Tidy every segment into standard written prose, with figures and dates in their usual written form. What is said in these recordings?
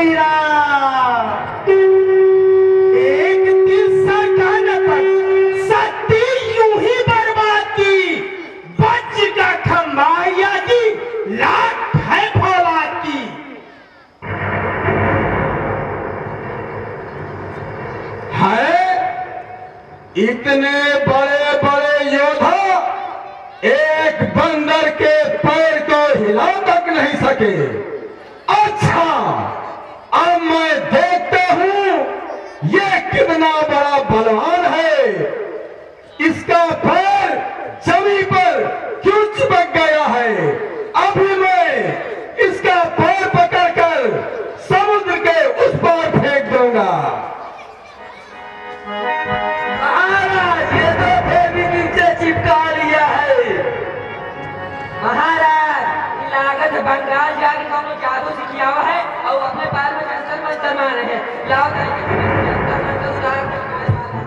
श्री राम। एक दिशा का नपट सती यूं ही बर्बाद की, बच का खंभा यदि लाख है फौलाद की। है इतने बड़े बड़े योद्धा एक बंदर के पैर को हिला तक नहीं सके। अच्छा, अब मैं देखता हूं ये कितना बड़ा बलवान है। इसका पैर जमीन पर क्यों चिपक गया है? अभी मैं इसका पैर पकड़कर समुद्र के उस पार फेंक दूंगा। महाराज, ये तो फेविक्विक से चिपका लिया है। महाराज, लागत बंगाल जाके कौन जादू सिखिया हुआ है और अपने पैर में कैंसर मंत्र मारे हैं। लाओ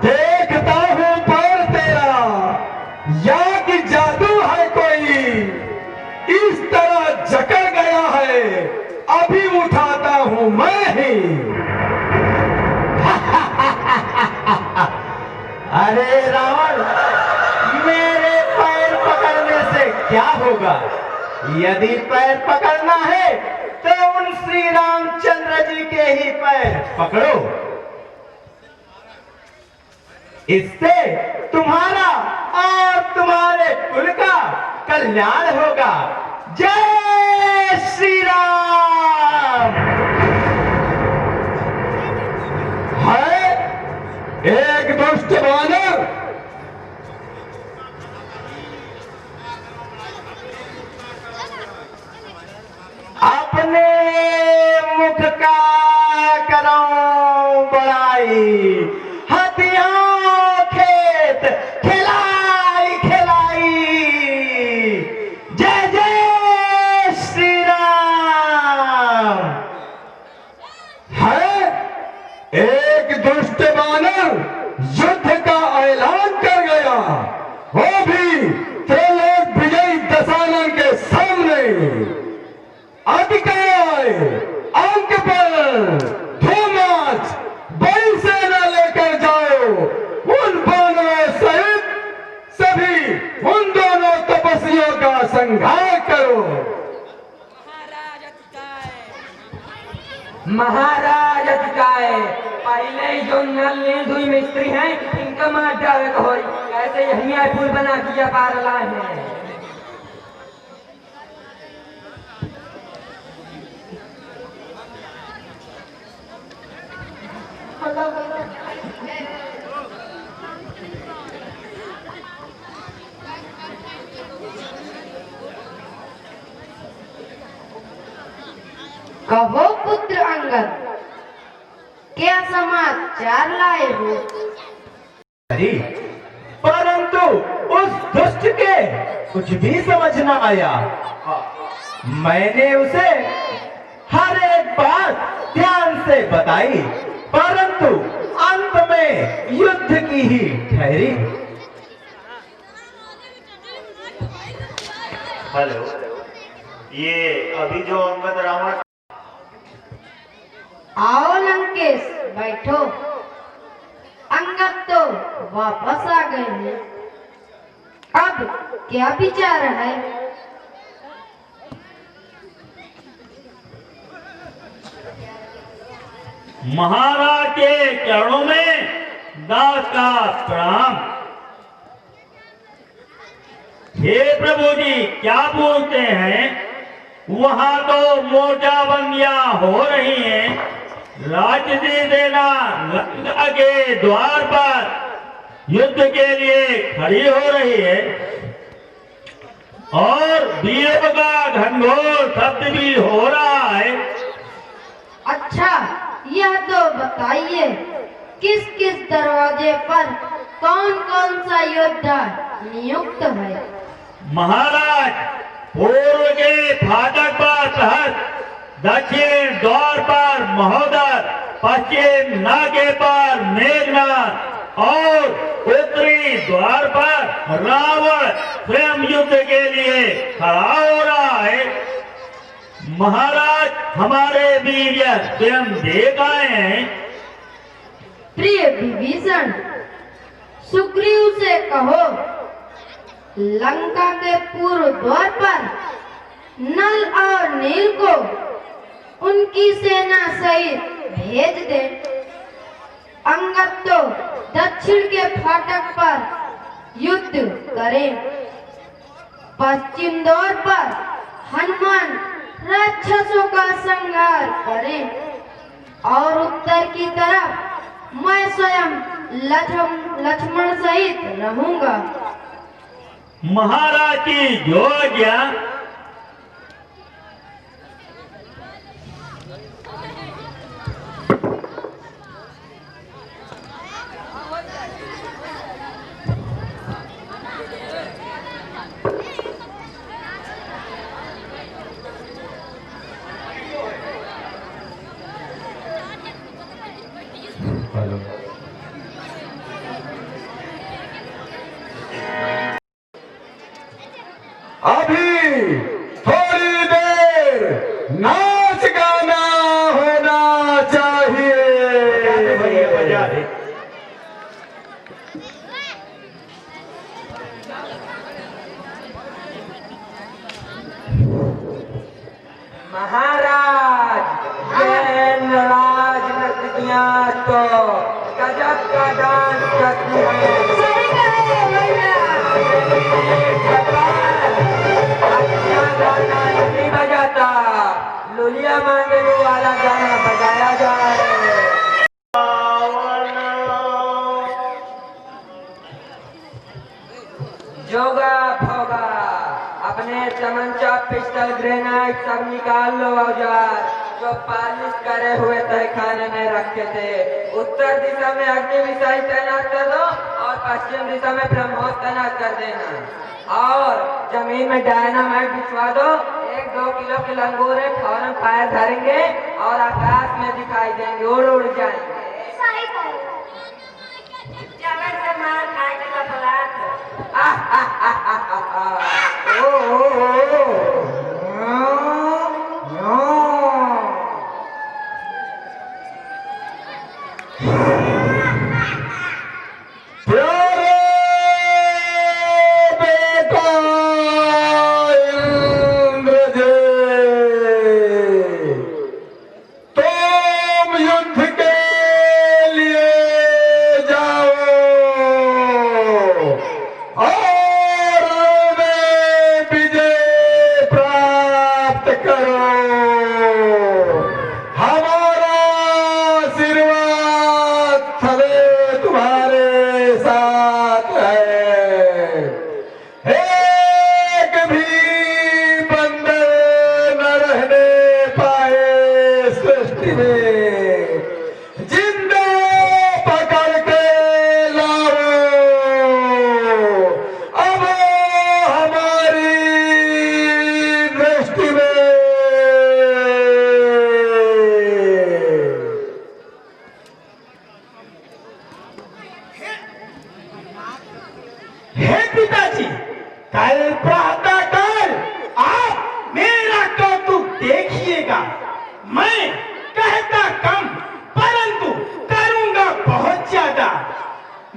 देखता हूं पैर तेरा, या कि जादू है कोई इस तरह जकड़ गया है। अभी उठाता हूं मैं ही। अरे रावण, मेरे पैर पकड़ने से क्या होगा? यदि पैर पकड़ना है तो उन श्री रामचंद्र जी के ही पैर पकड़ो। इससे तुम्हारा और तुम्हारे कुल का कल्याण होगा। जय श्री राम। है एक दुष्ट वानर अपने मुख का करो बड़ाई, हथियार खेत खिलाई खिलाई। जय जय श्री राम। है एक दुष्ट वानर युद्ध का ऐलान कर गया, वो भी त्रिलोक विजयी दशानन के सामने। अधिकार अंक पर धूमाच बड़ी सेना लेकर जाओ, उन बानरों सहित सभी उन दोनों तपस्वियों का संहार करो। महाराज अधिकाय, पहले जो नल धुई मिस्त्री हैं इनका मार डाले को होई, ऐसे यही फूल बना किया पारला है। कहो पुत्र अंगद, क्या समाचार लाए हो? अरे परंतु उस दुष्ट के कुछ भी समझ न आया। मैंने उसे हर एक बात ध्यान से बताई, परंतु अंत में युद्ध की ही ठहरी। हेलो, ये अभी जो अंगद रावण। आओ लंकेश, बैठो। अंगद तो वापस आ गए हैं, अब क्या विचार है? महाराज के चरणों में दास का प्रणाम। हे प्रभु जी, क्या बोलते हैं? वहां तो मोर्चाबंदियां हो रही हैं, राज्य सेना लंका के द्वार पर युद्ध के लिए खड़ी हो रही है और वीरों का घनघोर शब्द भी हो रहा है। अच्छा, यह तो बताइए किस किस दरवाजे पर कौन कौन सा योद्धा नियुक्त है? महाराज, पूर्व के फाटक पर सहस्त्र, दक्षिण द्वार पर महोदर, पश्चिम नाके पर मेघनाथ और उत्तरी द्वार पर रावण स्वयं युद्ध के लिए खड़ा हो रहा है। महाराज हमारे वीर स्वयं देख आए हैं। प्रिय विभीषण, सुग्रीव से कहो लंका के पूर्व द्वार पर नल और नील को उनकी सेना सहित भेज दे। अंगद तो दक्षिण के फाटक पर युद्ध करें। पश्चिम द्वार पर हनुमान राक्षसों का संहार करें और उत्तर की तरफ मैं स्वयं लक्ष्मण सहित रहूंगा। महाराज की जो आज्ञा। अभी थोड़ी देर नाच गाना होना चाहिए। बजा दे। महाराज जैन राज नर्तकियां तो गजब का डांस करती हैं। अच्छा गाना नहीं बजाता, लुलिया मांगने वाला गाना बजाया जाए। जोगा भोगा अपने चमंचा पिस्टल ग्रेनाइट सब निकाल लो औजार जो पालिश करे हुए तहखाने में रखे थे। उत्तर दिशा में अग्निविषय तैनात कर दो और पश्चिम दिशा में ब्रह्मोस तैनात कर देना और जमीन में डायनामाइट बिछवा दो। 1-2 किलो के लंगोरे फौरन फायर धरेंगे और आकाश में दिखाई देंगे, उड़ उड़ जाएंगे।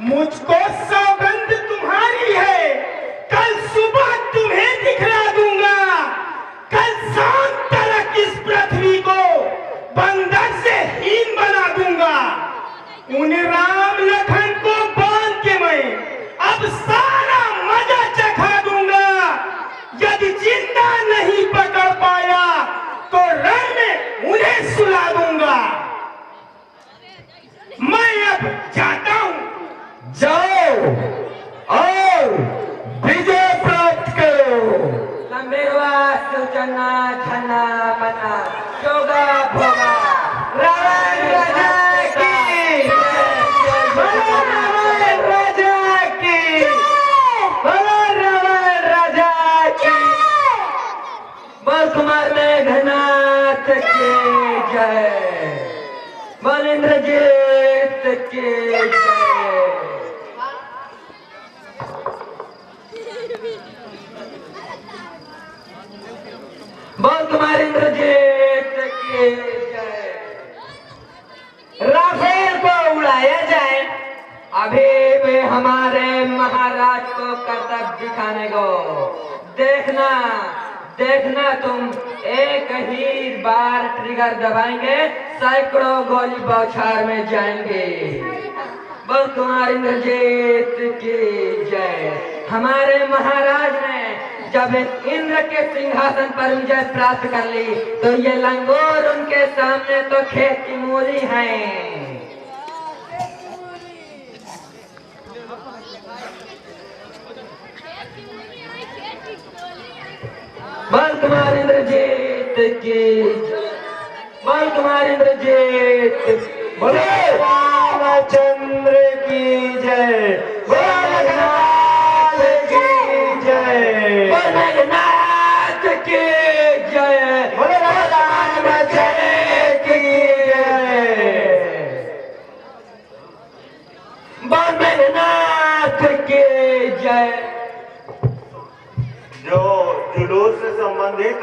मुझको सौगंध तुम्हारी है, कल सुबह तुम्हें दिखला दूंगा। कल शाम तक इस पृथ्वी को बंदर से हीन बना दूंगा। उन राम लखन को बांध के मैं अब सारा मजा चखा दूंगा। यदि जिंदा नहीं पकड़ पाया तो रण में उन्हें सुला दूंगा। मैं अब जाता हूं। जाओ और विजय प्राप्त करो। लंबे सूचना छना मना जोगा भोगा रावण राजा की बोलो, रावण राजा की बोलो, रावण राजा की बोल, कुमार मेघनाथ की जय, बोल इंद्रजीत की जय। बोल तुम्हारी इंद्रजीत की जय। राफेल को उड़ाया जाए, अभी भी हमारे महाराज को करतब दिखाने को। देखना देखना, तुम एक ही बार ट्रिगर दबाएंगे, सैकड़ों गोली बौछार में जाएंगे। बोल कुमार इंद्रजीत की जय। हमारे महाराज ने जब इंद्र के सिंहासन पर विजय प्राप्त कर ली, तो ये लंगोर उनके सामने तो खेत की मूली हैं। बोल कुमार इंद्रजीत की, बोल कुमार इंद्रजीत, बोले रामचंद्र की जय, बोले नाथ की जय, बोले नाथ की जय, बोले रामचंद्र की जय, बोले नाथ की जय। जो जुलूस से संबंधित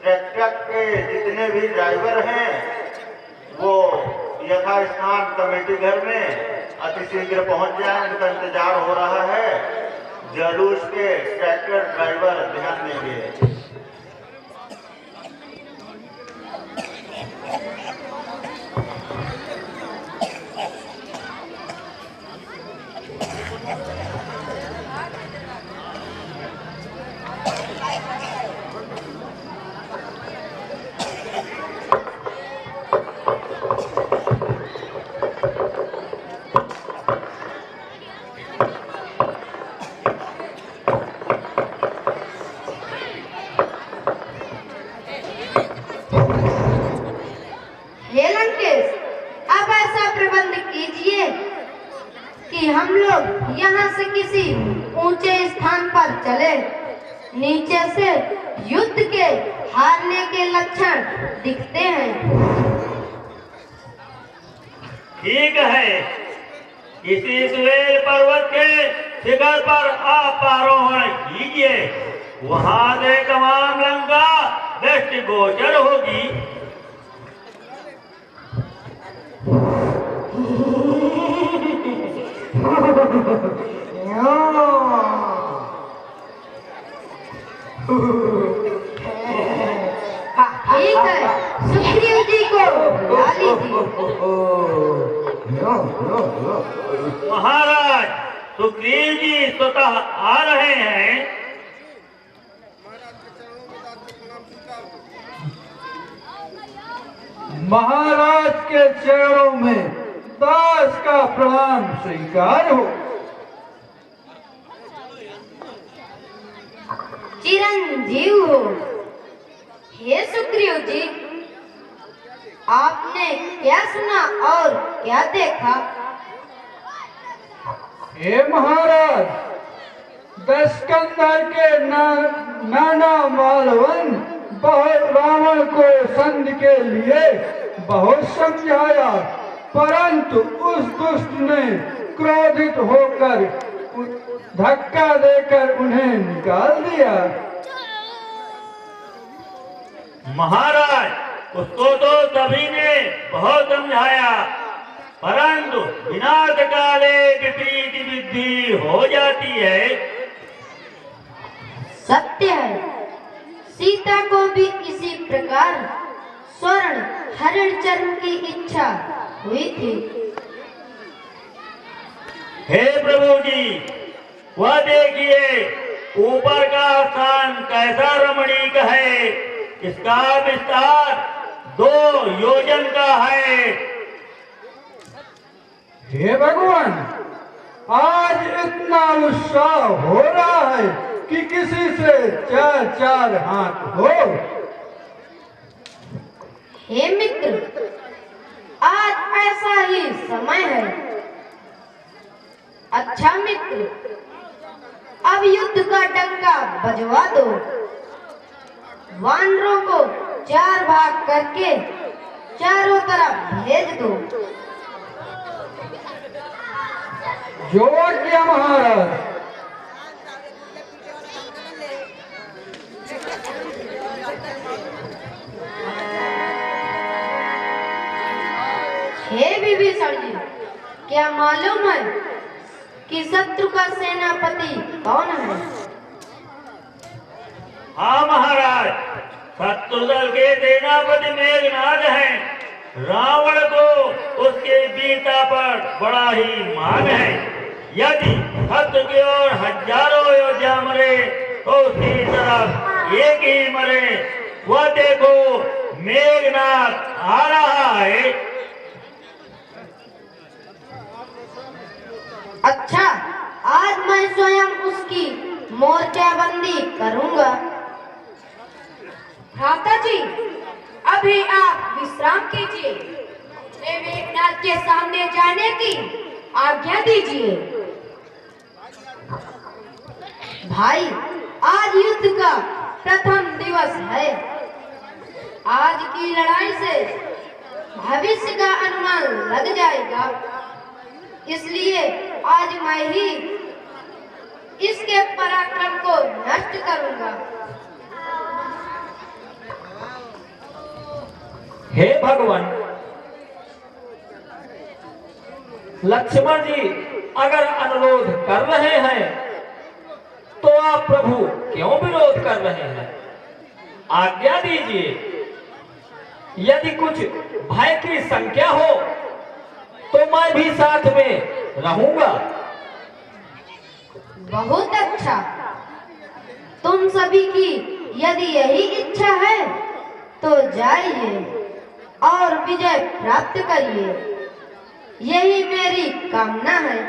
ट्रैक्टर के जितने भी ड्राइवर हैं वो यथास्थान कमेटी घर में अतिशीघ्र पहुंच जाए, उनका इंतजार हो रहा है। जुलूस के ट्रैक्टर ड्राइवर ध्यान देंगे। हे लंकेश, अब ऐसा प्रबंध कीजिए कि हम लोग यहाँ से किसी ऊंचे स्थान पर चले। नीचे से युद्ध के हारने के लक्षण दिखते हैं। ठीक है, किसी स्वेल पर्वत के शिखर पर आप आरोहण कीजिए। वहां से तमाम लंका दृष्टि गोचर होगी। ठीक है, सुग्रीव जी को बुला लीजिए। महाराज, सुग्रीव जी स्वतः आ रहे हैं। महाराज के चरणों में दास का प्रणाम स्वीकार हो। चिरंजीव हो। हे सुग्रीव जी, आपने क्या सुना और क्या देखा? हे महाराज, दशकंधर के नाना मालवन बहुत रावण को संधि के लिए बहुत समझाया, परंतु उस दुष्ट ने क्रोधित होकर धक्का देकर उन्हें निकाल दिया। महाराज, उसको तो सभी ने बहुत समझाया, परंतु विनाश काले विपरीत बुद्धि हो जाती है। सत्य है, सीता को भी इसी प्रकार स्वर्ण हरण चर्म की इच्छा हुई थी। हे प्रभु जी, वह देखिए ऊपर का स्थान कैसा रमणीक है। इसका विस्तार 2 योजन का है। हे भगवान, आज इतना उत्साह हो रहा है कि किसी से 4-4 हाथ हो। हे मित्र, आज ऐसा ही समय है। अच्छा मित्र, अब युद्ध का डंका बजवा दो। वानरों को 4 भाग करके चारों तरफ भेज दो। जो आज्ञा महाराज। विभीषण जी, क्या मालूम है कि शत्रु का सेनापति कौन है? हाँ महाराज, शत्रुदल के सेनापति मेघनाद हैं। रावण को उसके वीरता पर बड़ा ही मान है। यदि शत्रु की ओर हजारों योद्धा मरे तो उसकी तरफ एक ही मरे। वह देखो मेघनाद आ रहा है। अच्छा, आज मैं स्वयं उसकी मोर्चाबंदी करूंगा। भ्राता जी, अभी आप विश्राम कीजिए। मुझे मेघनाद के सामने जाने की आज्ञा दीजिए। भाई, आज युद्ध का प्रथम दिवस है। आज की लड़ाई से भविष्य का अनुमान लग जाएगा, इसलिए आज मैं ही इसके पराक्रम को नष्ट करूंगा। हे भगवान, लक्ष्मण जी अगर अनुरोध कर रहे हैं तो आप प्रभु क्यों विरोध कर रहे हैं? आज्ञा दीजिए। यदि कुछ भय की संख्या हो तो मैं भी साथ में रहूंगा। बहुत अच्छा। तुम सभी की यदि यही इच्छा है तो जाइए और विजय प्राप्त करिए, यही मेरी कामना है।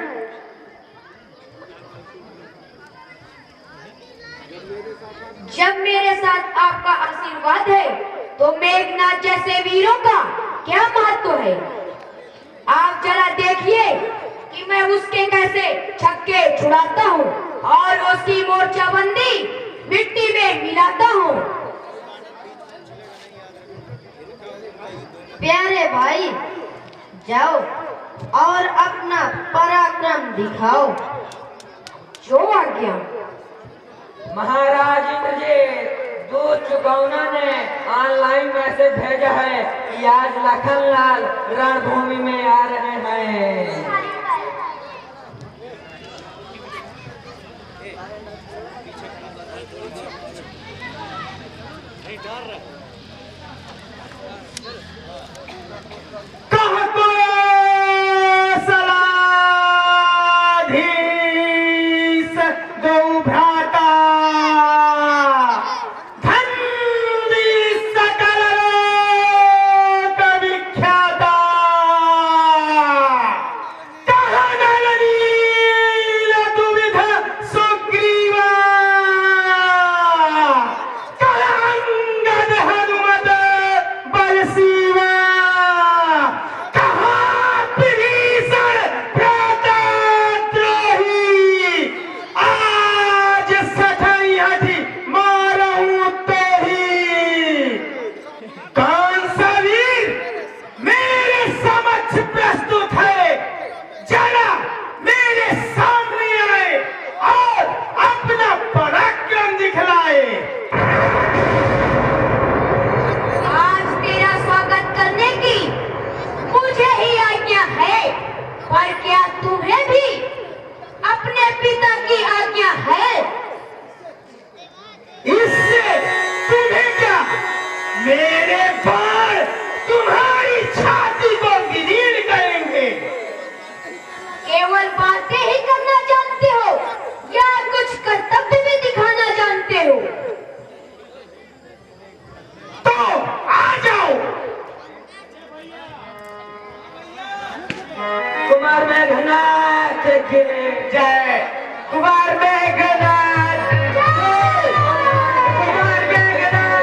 जब मेरे साथ आपका आशीर्वाद है तो मेघनाद जैसे वीरों का क्या महत्व है। आप जरा देखिए कि मैं उसके कैसे छक्के छुड़ाता हूँ और उसकी मोर्चाबंदी मिट्टी में मिलाता हूँ। प्यारे भाई, जाओ और अपना पराक्रम दिखाओ। जो आज्ञा। महाराज इंद्रजीत, दूत चुकौना ने ऑनलाइन मैसेज भेजा है कि आज लखनलाल रणभूमि में आ रहे हैं। केवल बातें ही करना जानते हो या कुछ कर्तव्य भी दिखाना जानते हो? तो आ जाओ। कुमार मेघनाथ की जय। कुमार मेघनाथ जय। कुमार मेघनाथ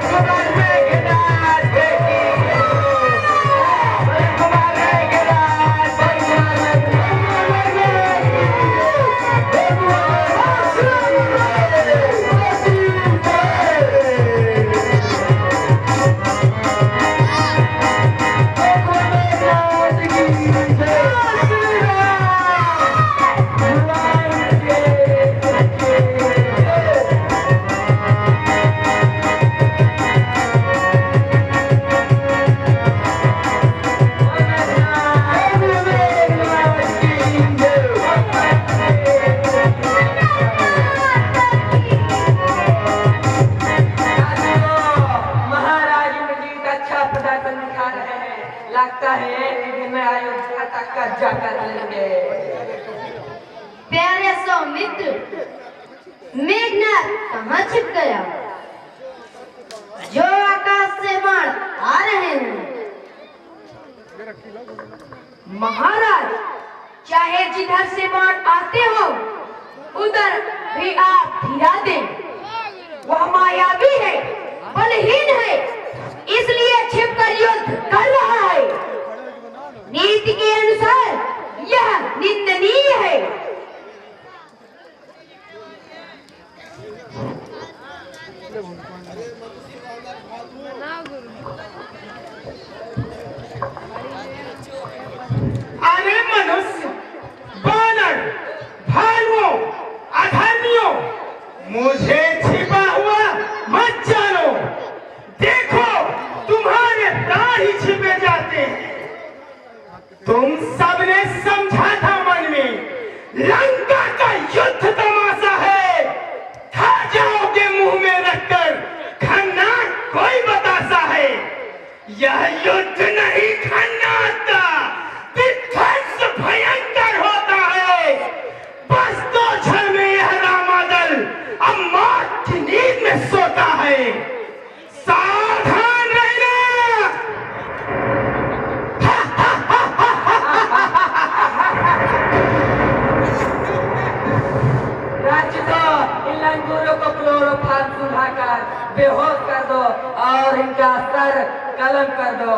कुमार मेघनाथ डालेंगे। प्यारे सौमित्र, मेघनाथ कहाँ छिप गया? जो आकाश से बाण आ रहे हैं। महाराज, चाहे जिधर से बाण आते हो उधर भी आप गिरा दें। वह मायावी है, बलहीन है, इसलिए छिपकर युद्ध कर रहा है। नीति के अनुसार यह निंदनीय है। अरे मनुष्य, बानर, भालुओं, अधर्मियों, मुझे छिपा हुआ मत जानो। देखो, तुम्हारे प्राण ही छिपे जाते हैं। तुम सबने समझा था मन में, लंका का युद्ध तमाशा है। खा जाओगे मुंह में रखकर, खन्ना कोई बतासा है। यह युद्ध नहीं खन्नाता, विध्वंस भयंकर होता है। बस 2 क्षण में यह रामादल अब मौत की नींद में सोता है। सावधान रहना। राज्य दो, इन लंगूरों को क्लोरोफॉर्म सुधाकर बेहोश कर दो और इनका सर कलम कर दो।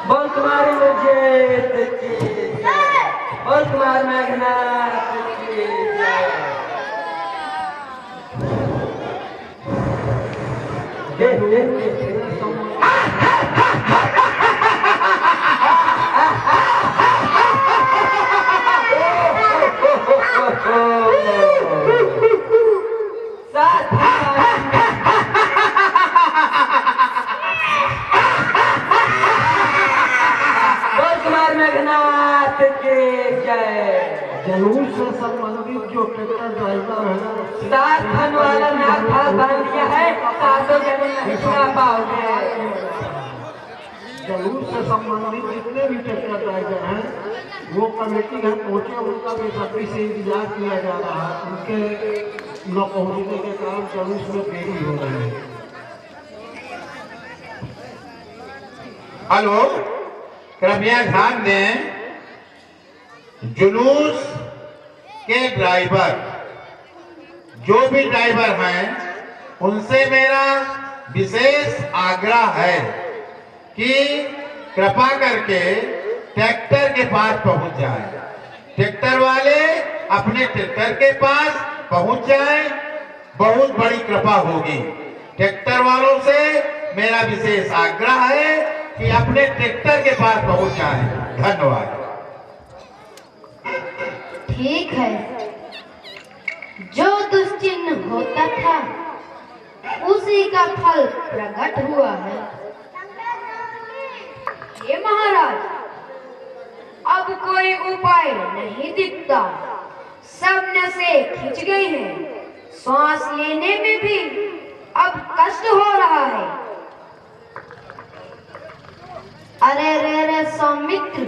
बोल तुम्हारी मुझे बोल तुम्हार मेघनाथ की जय। मेघनाथ की जय। जलूस से संबंधित जो ट्रैक्टर ड्राइवर है, 7 फन वाला नाग फाल बांध दिया है, 7 जने नहीं सुना पाओगे। जलूस से संबंधित जितने भी ट्रैक्टर ड्राइवर हैं वो कमेटी घर पहुंचे, उनका बेसब्री से इंतजार किया जा रहा है। उनके न पहुंचने के कारण जलूस में देरी हो रही है। हेलो, कृपया ध्यान दें, जुलूस के ड्राइवर, जो भी ड्राइवर हैं, उनसे मेरा विशेष आग्रह है कि कृपा करके ट्रैक्टर के पास पहुंच जाएं। ट्रैक्टर वाले अपने ट्रैक्टर के पास पहुंच जाएं, बहुत बड़ी कृपा होगी। ट्रैक्टर वालों से मेरा विशेष आग्रह है कि अपने ट्रैक्टर के पास पहुंच जाएं। धन्यवाद। ठीक है, जो दुश्चिन्ह होता था उसी का फल प्रकट हुआ है। ये महाराज, अब कोई उपाय नहीं दिखता। सब नसें खिंच गई हैं, सांस लेने में भी अब कष्ट हो रहा है। अरे रे सौमित्र,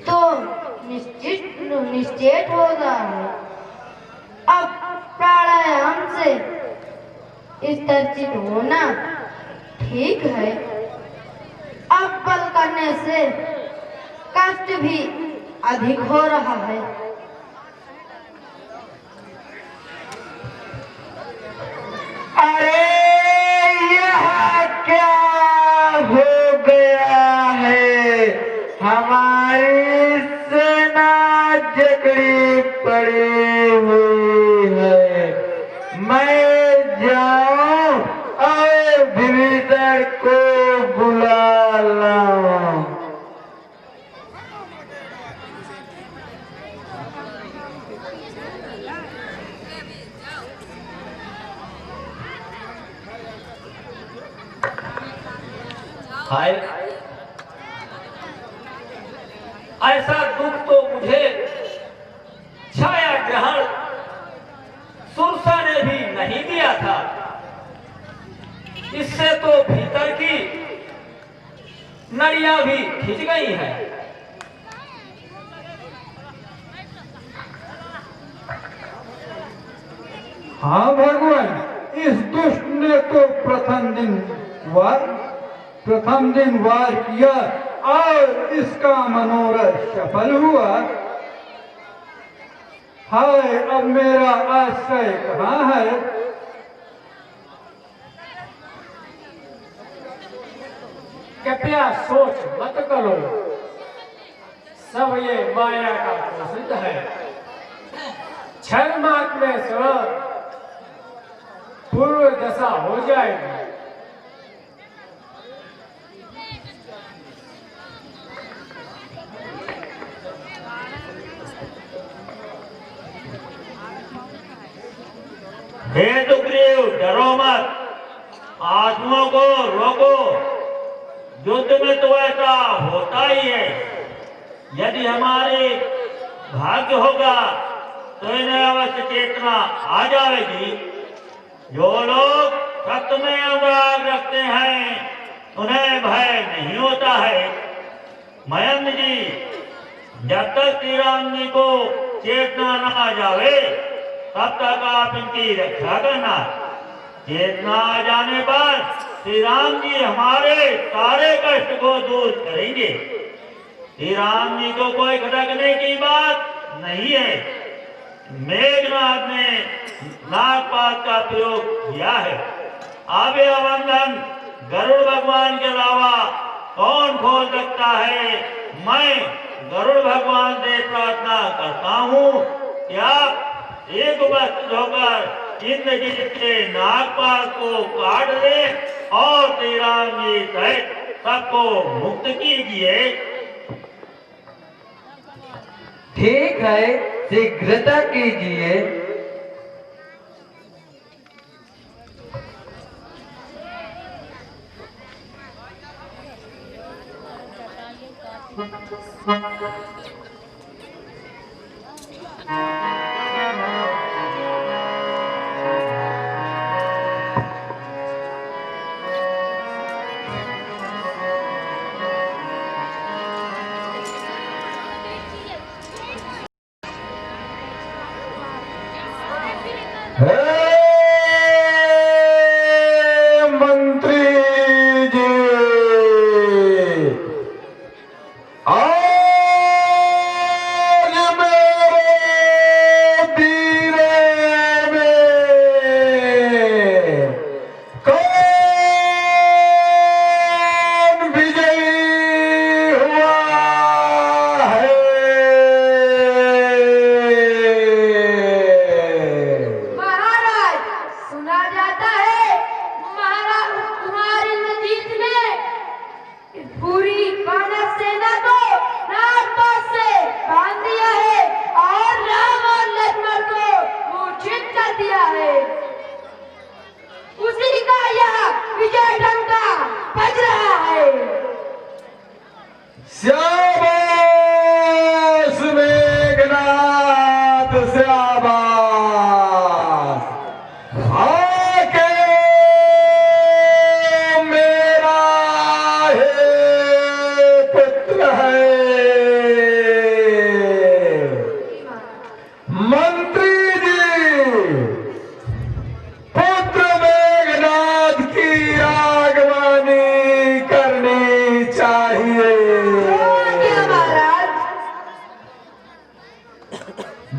तो निश्चित हो रहा है। अब प्राणायाम से स्तरचित होना ठीक है। अब बल करने से कष्ट भी अधिक हो रहा है। अरे यह क्या हो गया है? हमारी सेना जकड़ी पड़ी हुई है। मैं जाऊं और विभीषण को बुला लाऊं। हाय ऐसा दुख तो मुझे छाया ग्रहण सुरसा ने भी नहीं दिया था। इससे तो भीतर की नड़ियां भी खिंच गई हैं। हाँ भगवान, इस दुष्ट ने तो प्रथम दिन वार किया और इसका मनोरथ सफल हुआ। हाय, अब मेरा आश्रय कहाँ है? कृपया सोच मत करो, सब ये माया का पोषित है। क्षण मात्र में सब पूर्व दशा हो जाएगी। हे सुग्रीव, डरो मत, आत्माओं को रोको। युद्ध में तो ऐसा होता ही है। यदि हमारे भाग्य होगा तो इन्हें अवश्य चेतना आ जाएगी। जो लोग सत्य में अनुराग रखते हैं उन्हें भय नहीं होता है। मयंक जी, जब तक श्री राम जी को चेतना न आ जावे तब तक आप इनकी रक्षा करना। चेतना आ जाने पर श्री राम जी हमारे सारे कष्ट को दूर करेंगे। श्री राम जी को कोई खटकने की बात नहीं है। मेघनाथ ने नागपात का प्रयोग किया है। अब यह बंधन गरुड़ भगवान के अलावा कौन खोल सकता है? मैं गरुड़ भगवान से प्रार्थना करता हूँ कि आप एक वस्त्र होकर इंद्रजीत के नागपात को काट दे और श्री राम जी सहित सबको मुक्त कीजिए। ठीक है, शीघ्रता कीजिए। मंत्री जी, आज मेरे दीरे में कौन विजयी हुआ है? महाराज, सुना जाता है महाराज कुमार इंद्रजीत ने पूरी वानर सेना को नागपात से बांध दिया है और राम और लक्ष्मण को मूर्छित कर दिया है। उसी का यह विजय डंका बज रहा है। शाबाश मेघनाथ, शाबाश। आके मेरा हे पुत्र है। मंत्री जी, पुत्र मेघनाथ की आगवानी करनी चाहिए। क्या महाराज?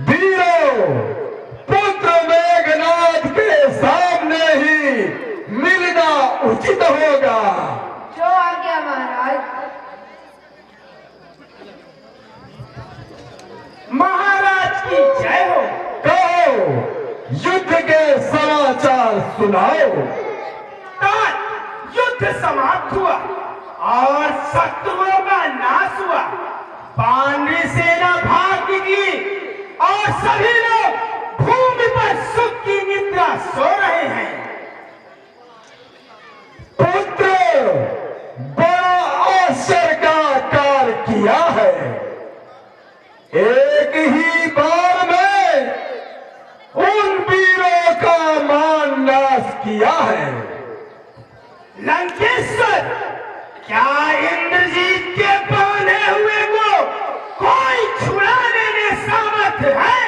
वीरों, पुत्र मेघनाथ के सामने ही मिलना उचित होगा। जो आज्ञा महाराज। महाराज की जय हो। कहो, युद्ध के समाचार सुनाओ। युद्ध समाप्त हुआ और शत्रुओं का नाश हुआ। पांडवी सेना भाग गई और सभी लोग भूमि पर सुख की निद्रा सो रहे हैं। पुत्र, बड़ा आश्चर्य का कार्य किया है। एक ही बार में उन वीरों का मान नाश किया है। लंकेश्वर, क्या इंद्रजीत के बांधे हुए को कोई छुड़ाने में समर्थ है?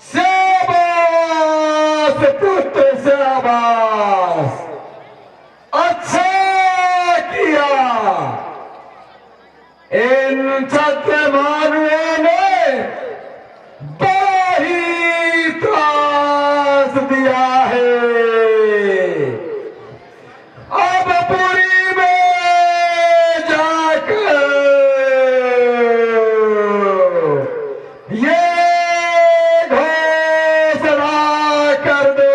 शाबाश पुत्र शाबाश, अच्छा किया। इन छत्रमानुओं ने बड़ा ही त्रास दिया है। अब पुरी में जाकर ये घोषणा कर दो,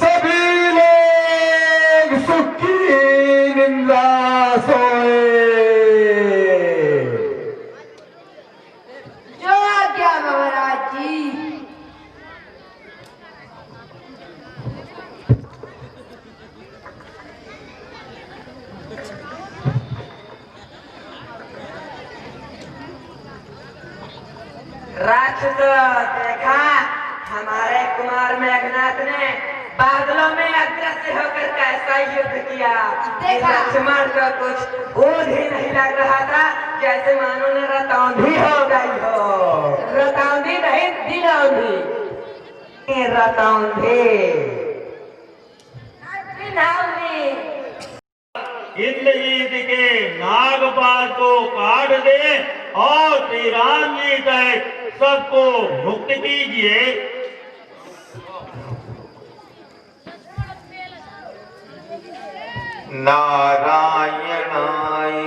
सभी लोग सुख की निंदा सोए। जो आज्ञा महाराज जी। राक्षस, देखा हमारे कुमार मेघनाथ ने बादलों में अग्रसर होकर कैसा युद्ध किया। देखा। लक्ष्मण को कुछ बोध ही नहीं लग रहा था, जैसे मानो ने रतौंधी हो गई हो। रतौंधी नहीं, दिनौंधी। रतौंधी, दिनौंधी। इंद्रजीत के नागपाल को काट दे और श्री राम जी तक सबको मुक्त कीजिए। नारायणाय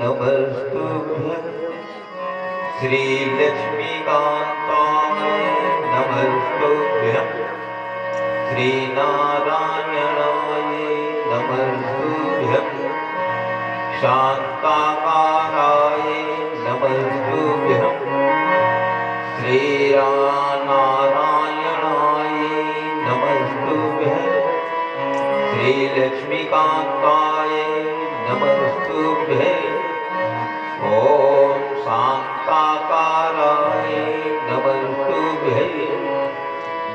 नमस्तुभ्यं, श्री लक्ष्मीकान्ताय नमस्तुभ्यं, श्री नारायणाय नमस्तुभ्यं, शान्ताकाराय नमस्तुभ्यं, श्री नारायणाय नमस्तुभ्यं, श्री लक्ष्मीकान्ताय नमस्तुभ्यं, ओम शान्ताकाराय नमस्तुभ्यं,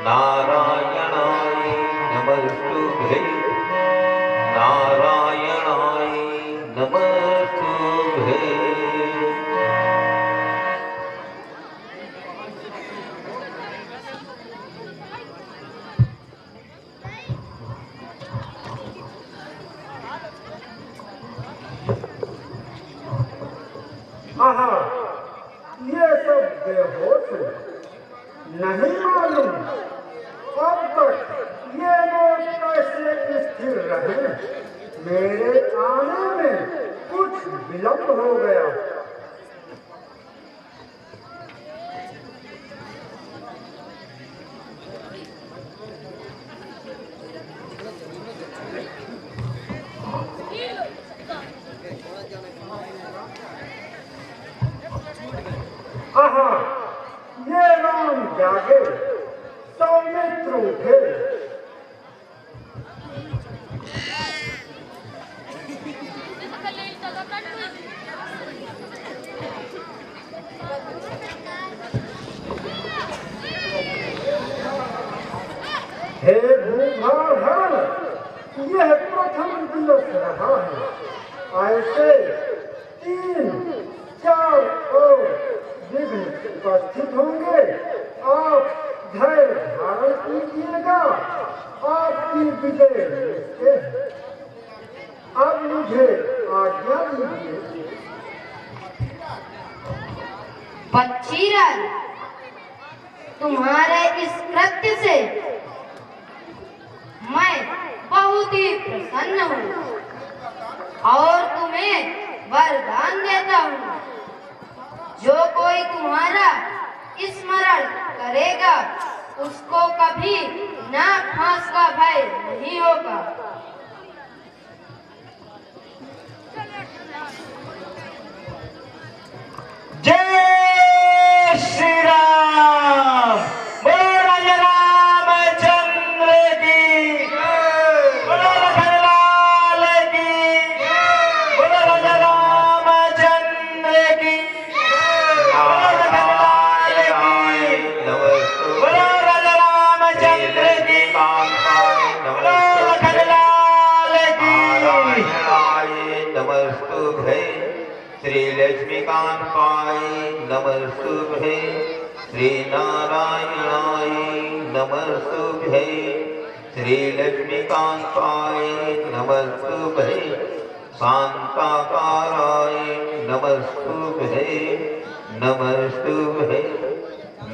नारायणाय नमस्तुभ्यं, नारायणाय नमस्तुभ्यं। आहा, ये सब बेहोश है। नहीं मालूम अब तक ये लोग कैसे स्थिर रहे। मेरे आने में कुछ विलंब हो गया। आहा, ये राम जागे, सौमित्र उठे। हे भूभार, यह प्रथम दिवस रहा है। ऐसे 3-4 और विघ्न उपस्थित होंगे। आप धैर्य धारण कीजिएगा, आपकी विजय निश्चय है। अब मुझे आज्ञा दीजिए। बच्चीराज, तुम्हारे इस कृत्य से मैं बहुत ही प्रसन्न हूँ और तुम्हें वरदान देता हूँ, जो कोई तुम्हारा स्मरण करेगा उसको कभी नाक फांस का भय नहीं होगा। जय श्री राम। बोलो राजा रामचंद्र की, बोलो लखनलाल की, बोलो राजा राम नमस्तुभ्ये श्री लक्ष्मीकांताय नमस्तुभ्ये श्री नारायणाय नमस्तुभ्ये श्री लक्ष्मीकांताय नमस्तुभ्ये शांताकाराय नमस्तुभ्ये नमस्तुभ्ये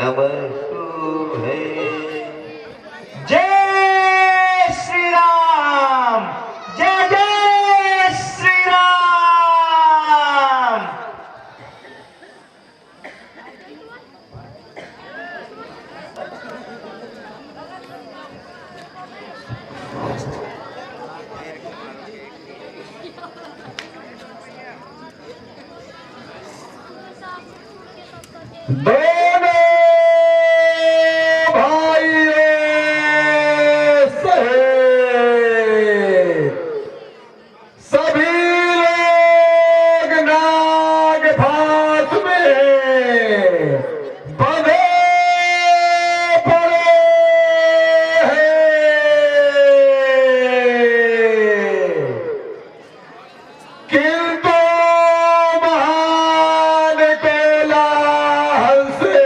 नमस्तुभ्ये। जय श्री राम, जय जय श्री राम। दोनों भाइयों सहित सभी लोग नाग फांस में बंधे पड़े हैं, किंतु महान कोलाहल से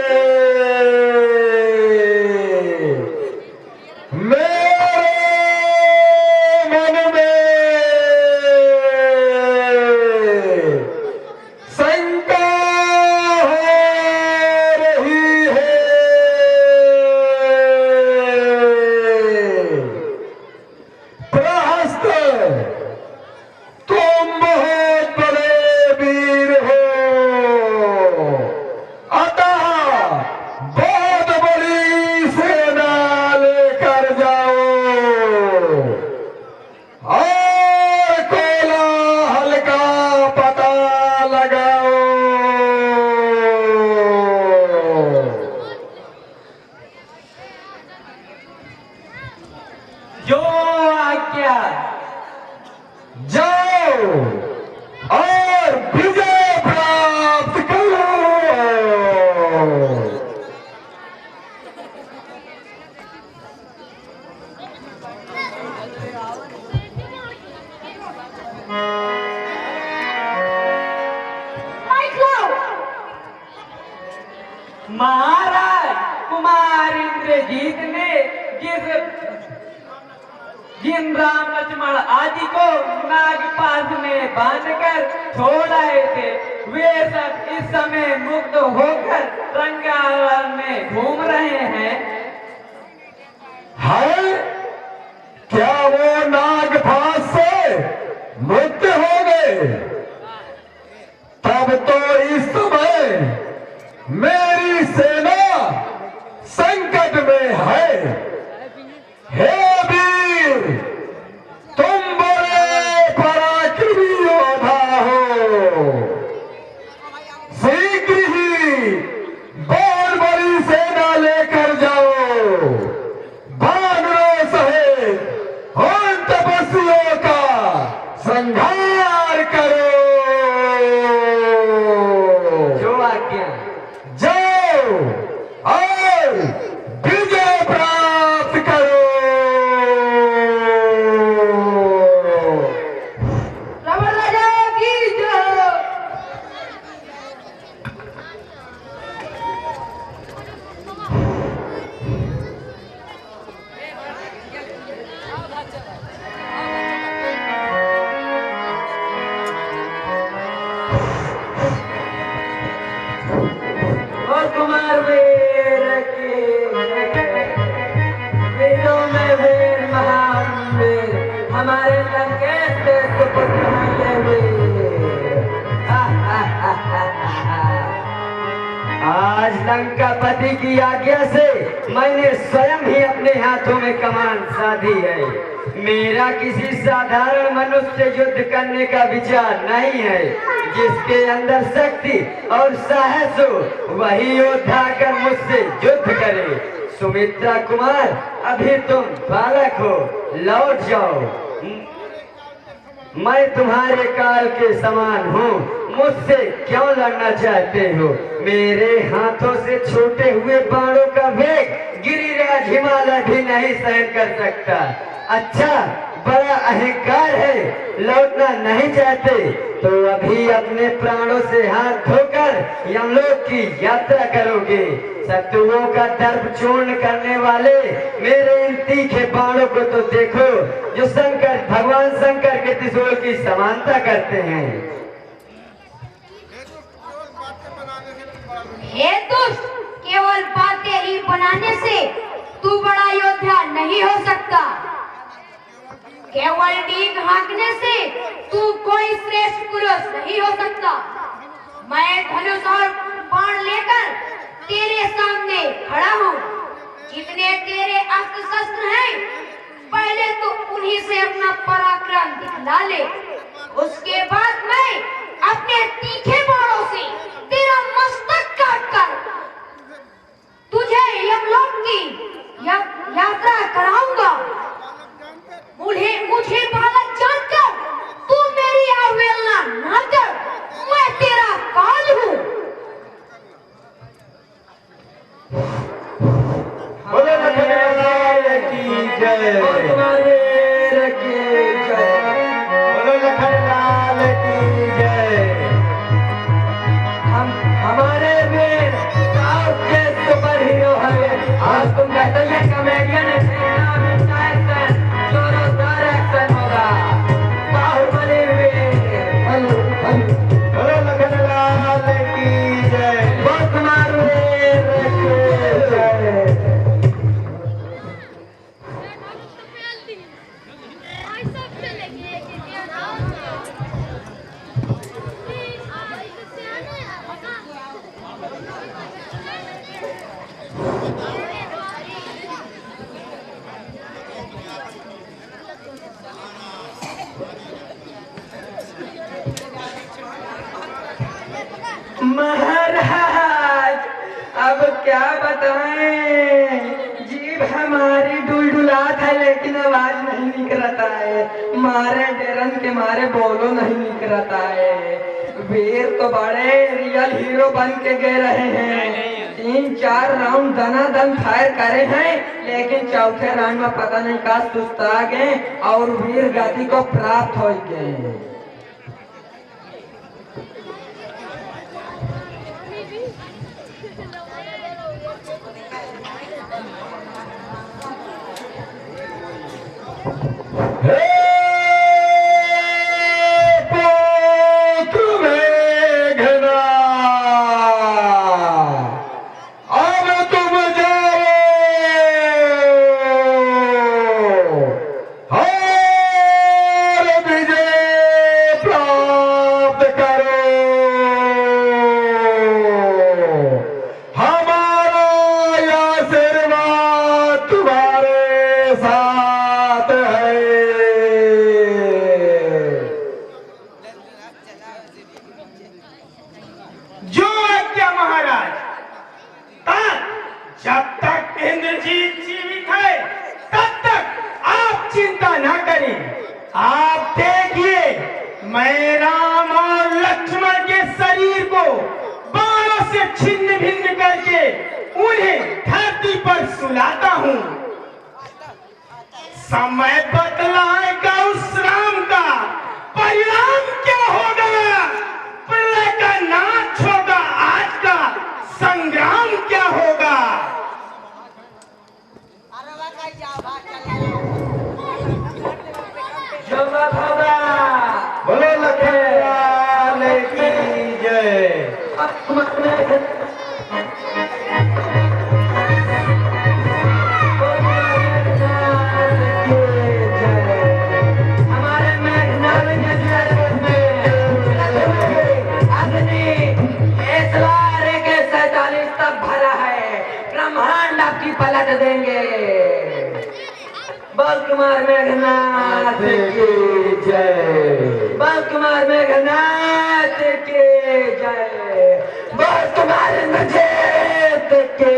मेरे मन में शंका हो रही है। प्रहस्त, तुम बहुत बड़े वीर हो, अतः बहुत बड़ी सेना लेकर जाओ और कोलाहल का पता लगाओ। जो आज्ञा। जाओ और विजय प्राप्त करो। महाराज, कुमार इंद्रजीत ने जिन राम लक्ष्मण आदि को नागपाश में बांधकर छोड़ आए थे, वे सब इस समय मुक्त होकर रंगावन में घूम रहे हैं। है क्या वो नागफास से मुक्त हो गए? तब तो इस समय मेरी सेना संकट में है। हे वीर, तुम बड़े पराक्रमी योद्धा हो, शीघ्र ही बहुत बड़ी सेना लेकर जाओ, वानरों सहित उन तपस्वियों का संहार करो। जो आज्ञा। जाओ और विजय प्राप्त करो। रावण राजा की जय। और कुमार वीर की वीरों में वीर महान वीर, हमारे लंकेश के सुपुत्र हैं ये वीर। आज लंकापति की आज्ञा से मैंने स्वयं ही अपने हाथों में कमान साधी है। मेरा किसी साधारण मनुष्य से युद्ध करने का विचार नहीं है। जिसके अंदर शक्ति और साहस हो वही योद्धा कर मुझसे युद्ध करे। सुमित्रा कुमार, अभी तुम बालक हो, लौट जाओ। मैं तुम्हारे काल के समान हूँ, मुझसे क्यों लड़ना चाहते हो? मेरे हाथों से छूटे हुए बाणों का वेग गिरिराज हिमालय भी नहीं सहन कर सकता। अच्छा, बड़ा अहंकार है, लौटना नहीं चाहते तो अभी अपने प्राणों से हाथ धोकर यमलोक की यात्रा करोगे। शत्रुओं का दर्प चूर्ण करने वाले मेरे इन तीखे बाणों को तो देखो, जो शंकर भगवान शंकर के त्रिशूल की समानता करते हैं। हे दुष्ट, केवल बातें ही बनाने से तू बड़ा योद्धा नहीं हो सकता। केवल डींग हाँकने से तू कोई श्रेष्ठ पुरुष नहीं हो सकता। मैं धनुष और बाण लेकर तेरे सामने खड़ा हूँ। जितने तेरे अस्त्र शस्त्र हैं, पहले तो उन्हीं से अपना पराक्रम दिखला ले। उसके बाद मैं अपने तीखे बाणों से तेरा मस्तक काटकर तुझे यमलोक की यात्रा कराऊंगा। मुझे बालक जानकर तू मेरी अवहेलना ना कर, मैं तेरा काल हूँ। बोलो लखनलाल की जय, बोलो लखनलाल की जय। हमारे वीर साउथ के सुपर हीरो है। आज तुम कहते हैं कमेडियन जोरदार एक्शन होगा। बाहुबली वीर, बोलो लखनलाल की जय, बहुत कुमार वीर की जय। महाराज, अब क्या बताएं, जीभ हमारी डुलडुलात है लेकिन आवाज नहीं निकलता है। मारे डरन के मारे बोलो नहीं निकलता है। वीर तो बड़े रियल हीरो बन के गए रहे हैं। 3-4 राउंड दनादन फायर करे हैं, लेकिन चौथे राउंड में पता नहीं का सुस्ता गए और वीर गति को प्राप्त हो गए। आप देखिए, मैं राम और लक्ष्मण के शरीर को बाणों से छिन्न भिन्न करके उन्हें धरती पर सुलाता हूँ। समय बदलाएगा उस राम का, परिणाम क्या होगा? प्रलय का नाच होगा, आज का संग्राम क्या होगा? बोलो लखनलाल की जय। हमारे मेघनाथ के 47 तक भरा है, ब्रह्मांड आपकी पलट देंगे। बल कुमार मेघनाथ की जय, बल कुमार मेघनाथ की जय, बल कुमार नजेत की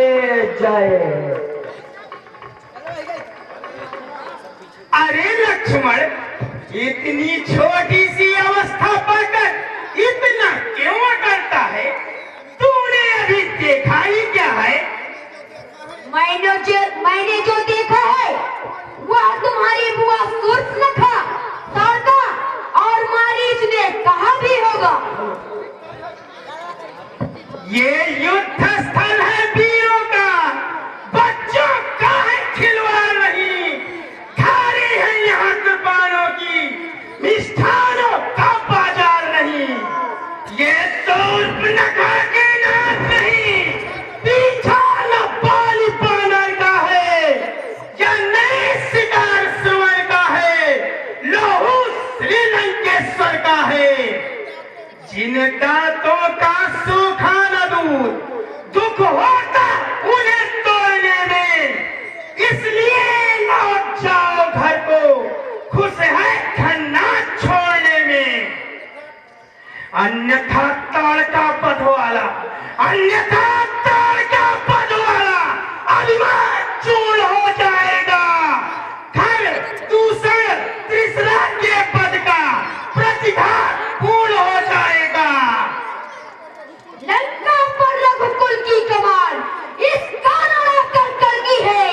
जय। अरे लक्ष्मण, इतनी छोटी सी अवस्था पाकर इतना क्यों करता है? तूने अभी देखा ही क्या है? मैंने जो देखा है वह तुम्हारी बुआ सूर्पनखा उर्फ नखा के नाच नहीं, पीछा न पाली पानर का है, या नए सितार सुवर का है, लोहू श्रीलंकेश्वर का है। जिन दांतों का सूखा न दूध दुख होता उन्हें तोड़ने में, इसलिए लौट जाओ घर को, खुश है खन्ना छोड़ने में। अन्यथा ताड़ का पद वाला, अन्यथा ताड़ का पद वाला अभिमान चूर्ण हो जाएगा। घर दूषण तीसरा के पद का प्रतिघात पूर्ण हो जाएगा। लंका पर रघुकुल की कमान इस कारण आकर करगी है,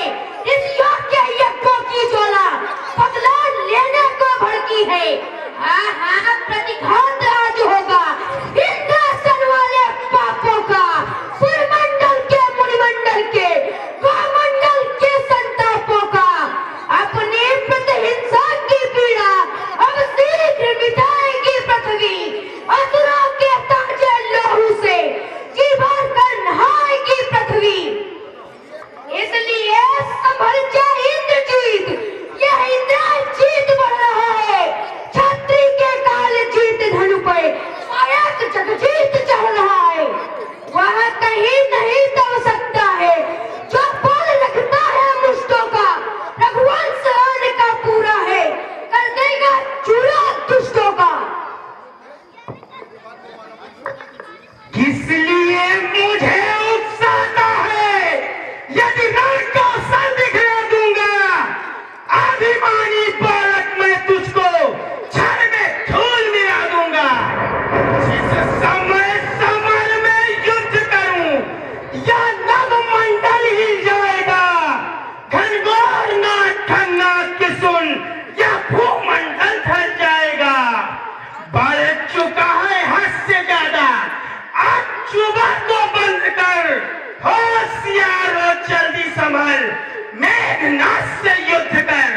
इस योग्य यज्ञों की ज्वाला बदला लेने को भड़की है। हाँ प्रतिघात आज होगा इंद्रासन वाले पापों का, सुरमंडल के मुनिमंडल के गोमंडल के संतापों का। अपने प्रतिहिंसा की पीड़ा अब शीघ्र मिटाएगी पृथ्वी, असुरों के ताजे लहू से जी भर कर नहाएगी पृथ्वी। इसलिए संभल जा इंद्रजीत, यह इंद्रजीत बढ़ रहा है। छत्री के काल जीत धनु पे एक जगजीत चढ़ रहा है। वह कहीं नहीं दब सकता है जो बल रखता है मुष्टों का। रघुवंश आने का पूरा है, कर देगा चूरा दुष्टों का। किस लिए मुझे उकसाता है, यदि रण को सर दिखला दूंगा, अभिमानी बालक मैं तुझको क्षण में धूल मिला दूंगा। जिस समय समर में युद्ध करूं, या नभ मंडल हिल जाएगा। घनघोर नाथ खन्नाथ के सुन, या भूमंडल थल जाएगा। बढ़ चुका है हद से ज्यादा, अब चुबा को बंद कर, होशियार हो जल्दी संभल, मेघनाद से युद्ध कर।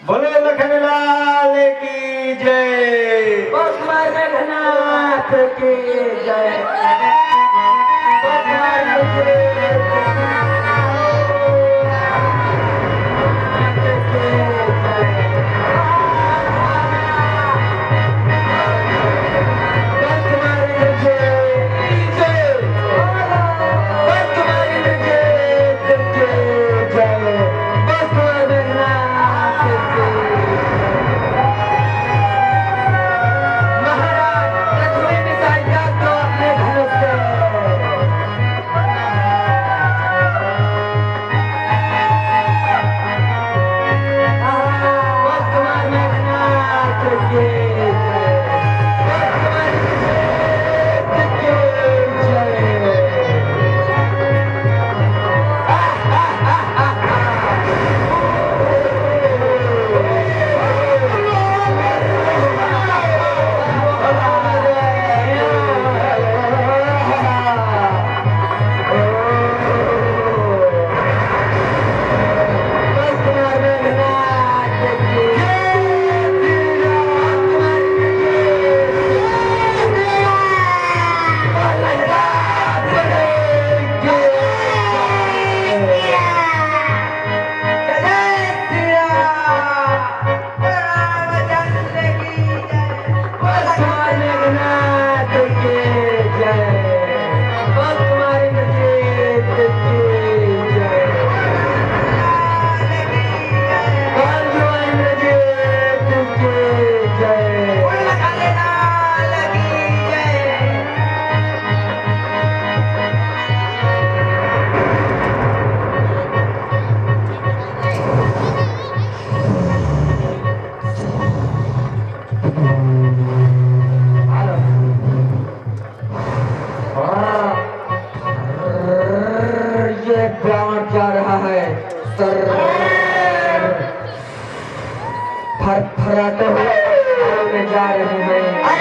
बोलो लखनलाल की जय। भगवान मेघनाथ की जय। भगवान जा रहा है सर फरफराते हुए जा रहे हैं।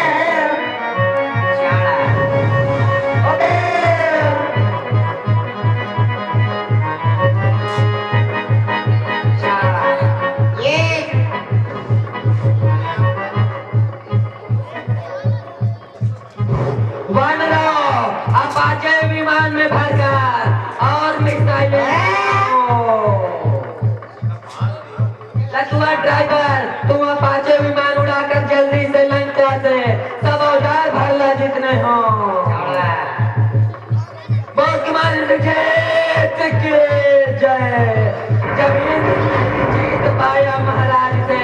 ड्राइवर तुम अपाचे विमान उड़ाकर जल्दी से लंका से सब औजार भर ला जितने हो। बहुत कमाल की जय। जब इंद्र ने जीत पाया महाराज से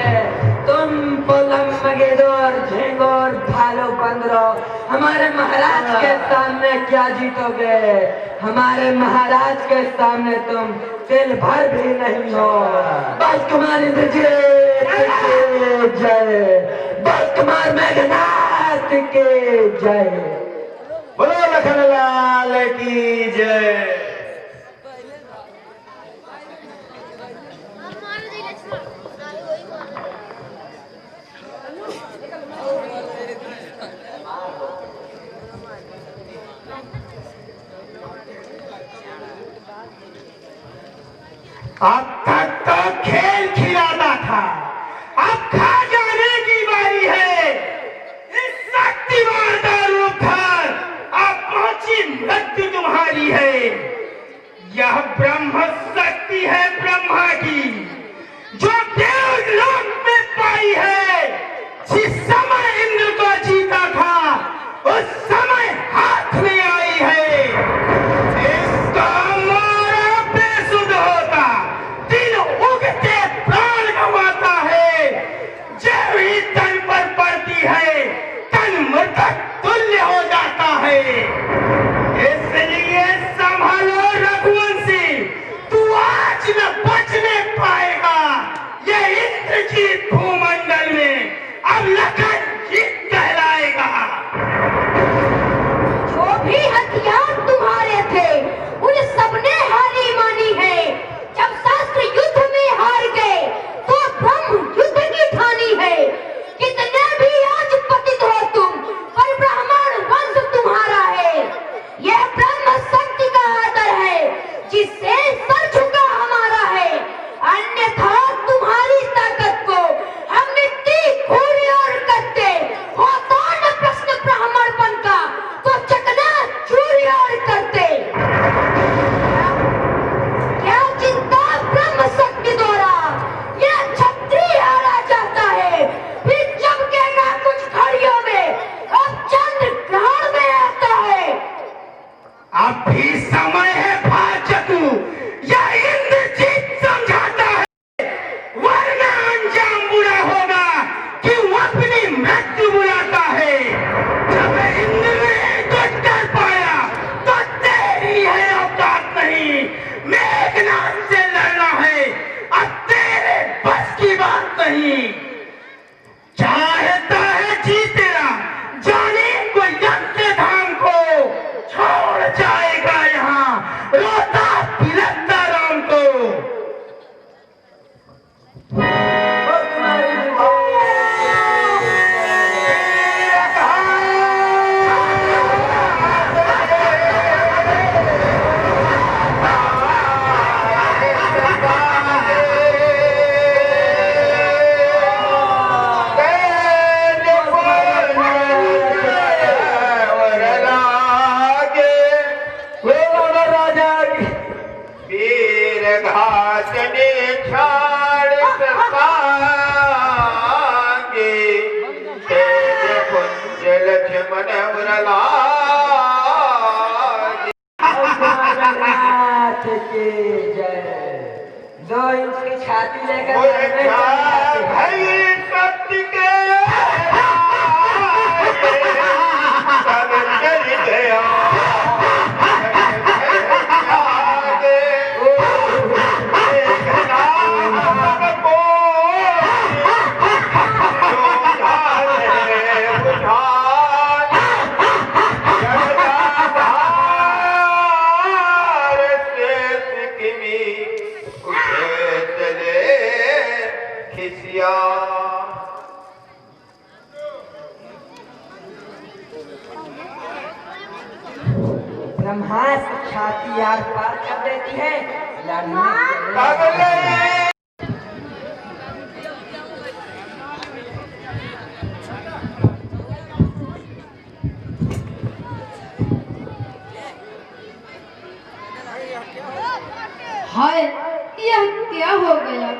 तुम पोलम मगेदोर झेंगोर भालो बंदरो हमारे महाराज के सामने क्या जीतोगे? हमारे महाराज के सामने तुम तिल भर भी नहीं हो। बस कुमार इंद्रजीत के जय। बस कुमार मेघनाथ के जय। बोलो लखनलाल की जय। अब तक तो खेल खिलाता था, अब खा जाने की बारी है। इस शक्तिमान दारू घर अब पहुंची मृत्यु तुम्हारी है। यह ब्रह्म शक्ति है ब्रह्मा की, जो देवलोक में पाई है। जिस समय इंद्र को जीता था उस समय हाथ में आई है। इसका मारा बेसुध होता, दिन उगते प्राण गंवाता है। जब ही तन पर पड़ती है तन मृतक तुल्य हो जाता है। इसलिए संभालो रघुवंशी, तू आज न बचने पाएगा। ये इंद्रजीत भूमंडल में अब लखन जीत कहलाएगा। जो भी हथियार तुम्हारे थे उन सबने हारी मानी है। जब शास्त्र युद्ध में हार गए तो ब्रह्म युद्ध की ठानी है। कितने भी आज पतित हो तुम, पर ब्राह्मण वंश तुम्हारा है। यह ब्रह्म शक्ति का आदर है जिससे सर झुका हमारा है। अन्यथा तुम्हारी ताकत को हम मिट्टी घूरी और करते होता न प्रश्न ब्राह्मणपन का तो चकना चूरी और करते। क्या चिंता ब्रह्म शक्ति द्वारा यह क्षत्रिय हारा जाता है। फिर चमकेगा कुछ घड़ियों में, अब चंद्र ग्रहण में आता है। अब भी समय है भाजकू, यह इंद्रजीत समझाता है, वरना अंजाम बुरा होगा कि वो अपनी मृत्यु बुलाता है। जब इंद्र ने कुछ कर पाया तो तेरी है औकात नहीं। मेघनाथ से लड़ना है, अब तेरे बस की बात नहीं। चाहता है जीतेगा, जाने को यज्ञ धाम को छोड़ जाएगा यहाँ रोता पिलकता राम को। नाथ की जय। 2 इंच की छाती लेकर शक्ति के सब चल गया। ब्रह्मास्त्र छाती आर पार कर देती है। लड़ने हाय, यह क्या हो गया?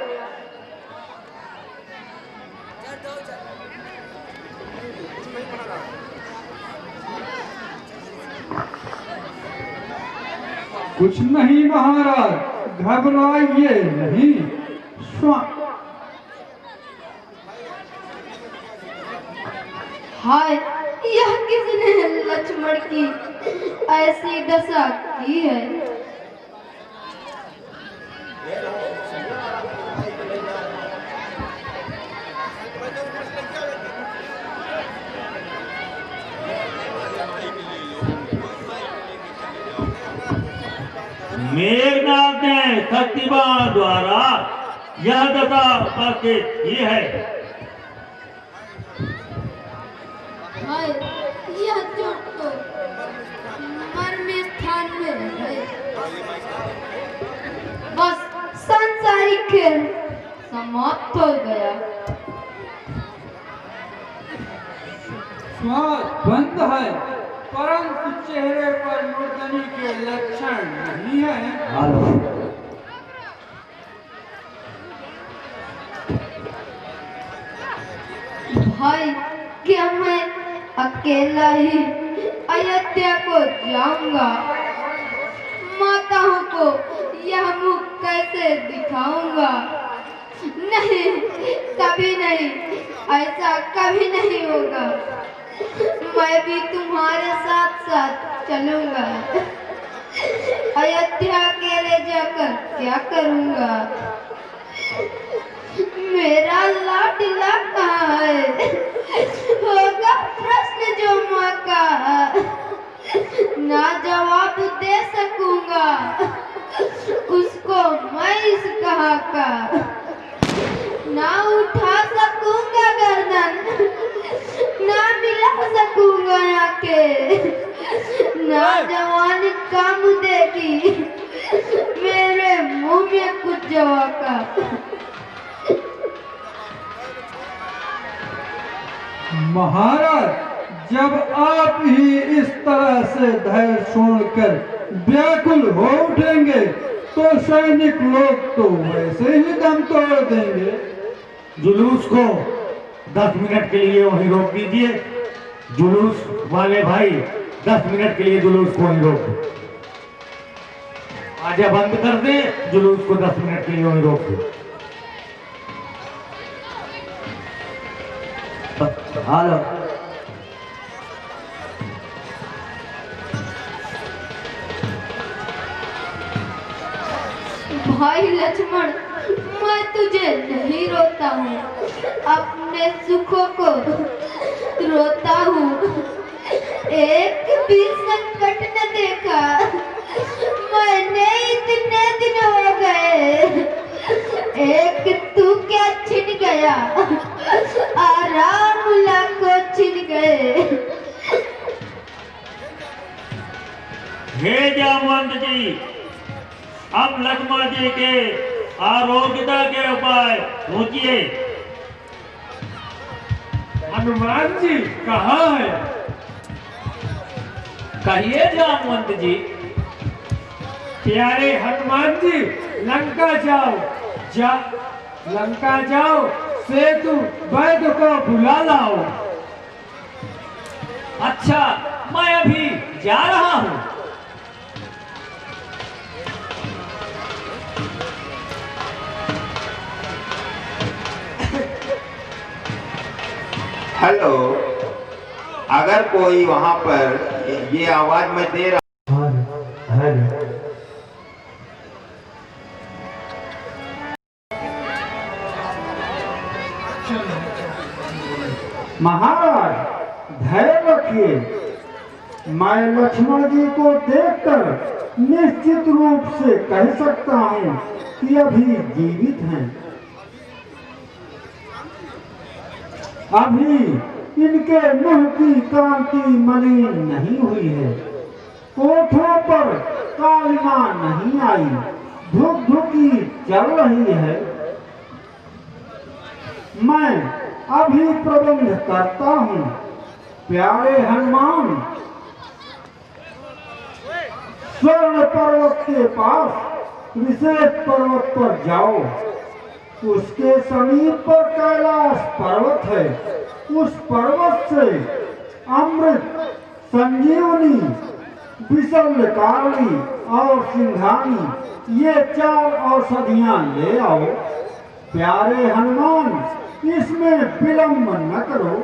कुछ नहीं महाराज, घबराइए नहीं। हाय, यह किसने लक्ष्मण की ऐसी दशा की है? मेघनाथ ने शक्तिमान द्वारा यह दशा उपस्थित की है। हाय, यह चोट तो मर्मी स्थान में है। बस सांसारिक खेल समाप्त हो गया। श्वास बंद है, परंतु चेहरे पर मूर्धनी के लक्षण नहीं है। भाई, क्या मैं अकेला ही अयोध्या को जाऊंगा? माताओं को यह मुख कैसे दिखाऊंगा? नहीं, कभी नहीं, ऐसा कभी नहीं होगा। मैं भी तुम्हारे साथ साथ चलूंगा। अयोध्या अकेले जाकर क्या करूंगा? मेरा लाडला कहाँ है? होगा प्रश्न जो माँ का ना जवाब दे सकूंगा, उसको मैं इस कहा का ना उठा सकूंगा गर्दन, ना मिला सकूंगा आके, ना जवानी काम देगी मेरे मुंह में कुछ जवाब का। महाराज, जब आप ही इस तरह से धैर्य छोड़कर व्याकुल हो उठेंगे तो सैनिक लोग तो वैसे ही दम तोड़ देंगे। जुलूस को 10 मिनट के लिए वहीं रोक दीजिए। जुलूस वाले भाई 10 मिनट के लिए जुलूस को वहीं रोक दो। आजा बंद कर दे, जुलूस को 10 मिनट के लिए वहीं रोक दो। हेलो, भाई लक्ष्मण, मैं तुझे नहीं रोता हूँ, अपने सुखों को रोता हूँ। एक भी संकट न देखा मैंने इतने दिन हो गए। एक तू क्या छिन गया, आराम लाखों छिन गए। हे जामवंत जी, अब लक्ष्मण जी के आरोग्यता के उपाय सोचिए। हनुमान जी कहाँ है? कहिए जामवंत जी। प्यारे हनुमान जी, लंका जाओ, लंका जाओ, सेतु वैद्य को बुला लाओ। अच्छा, मैं अभी जा रहा हूँ। हेलो, अगर कोई वहां पर ये आवाज मैं दे रहा महाराज, धैर्य रखिए। मैं लक्ष्मण जी को देखकर निश्चित रूप से कह सकता हूँ कि अभी जीवित हैं। अभी इनके मुंह की कांति मलिन नहीं हुई है, ओठों पर कालिमा नहीं आई, धुक-धुकी चल रही है। मैं अभी प्रबंध करता हूँ। प्यारे हनुमान, स्वर्ण पर्वत के पास विशेष पर्वत पर जाओ। उसके समीप पर कैलाश पर्वत है। उस पर्वत से अमृत, संजीवनी विषमकारिणी और सिंघानी ये 4 औषधियां ले आओ। प्यारे हनुमान इसमें विलंब न करो।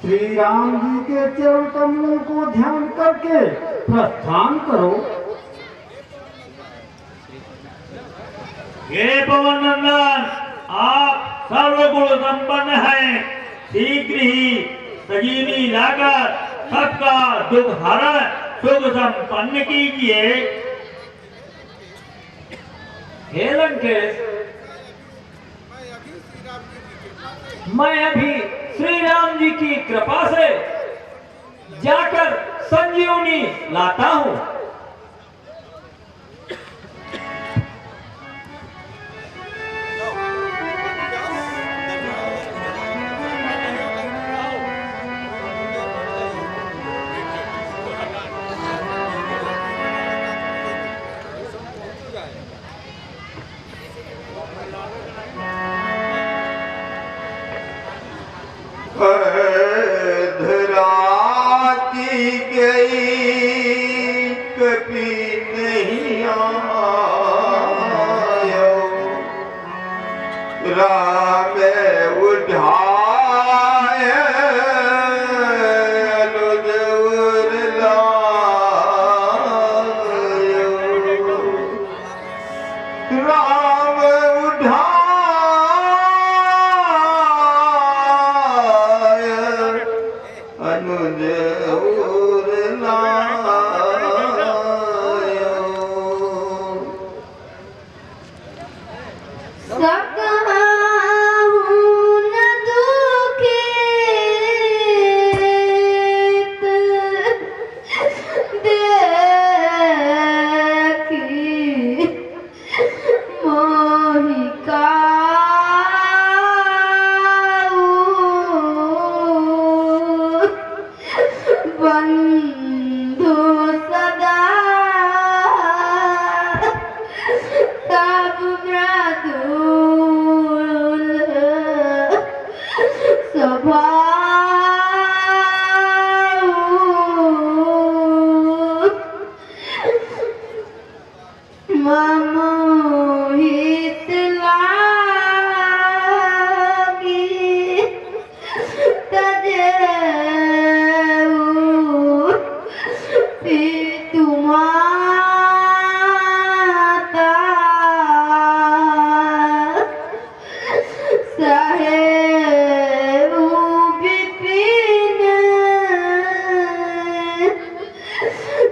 श्री राम जी के चरण कमलों को ध्यान करके प्रस्थान करो। हे पवन नंदन, आप सर्वगुण संपन्न हैं। शीघ्र ही संजीवनी लाकर सबका दुख हरण सुख संपन्न कीजिए। हे लंकेश, मैं अभी श्री राम जी की कृपा से जाकर संजीवनी लाता हूं। धरा की गई कभी नहीं आयो। राम उठाए अनुज उरलायो। राम उठाए अनुज उरलायो। सकहूँ न दुखित देखी मोहि काऊ। बंधु सदा तब मृदुल स्वभाव। मम हित लागी तजेऊ पितु माता। सहेऊ विपिन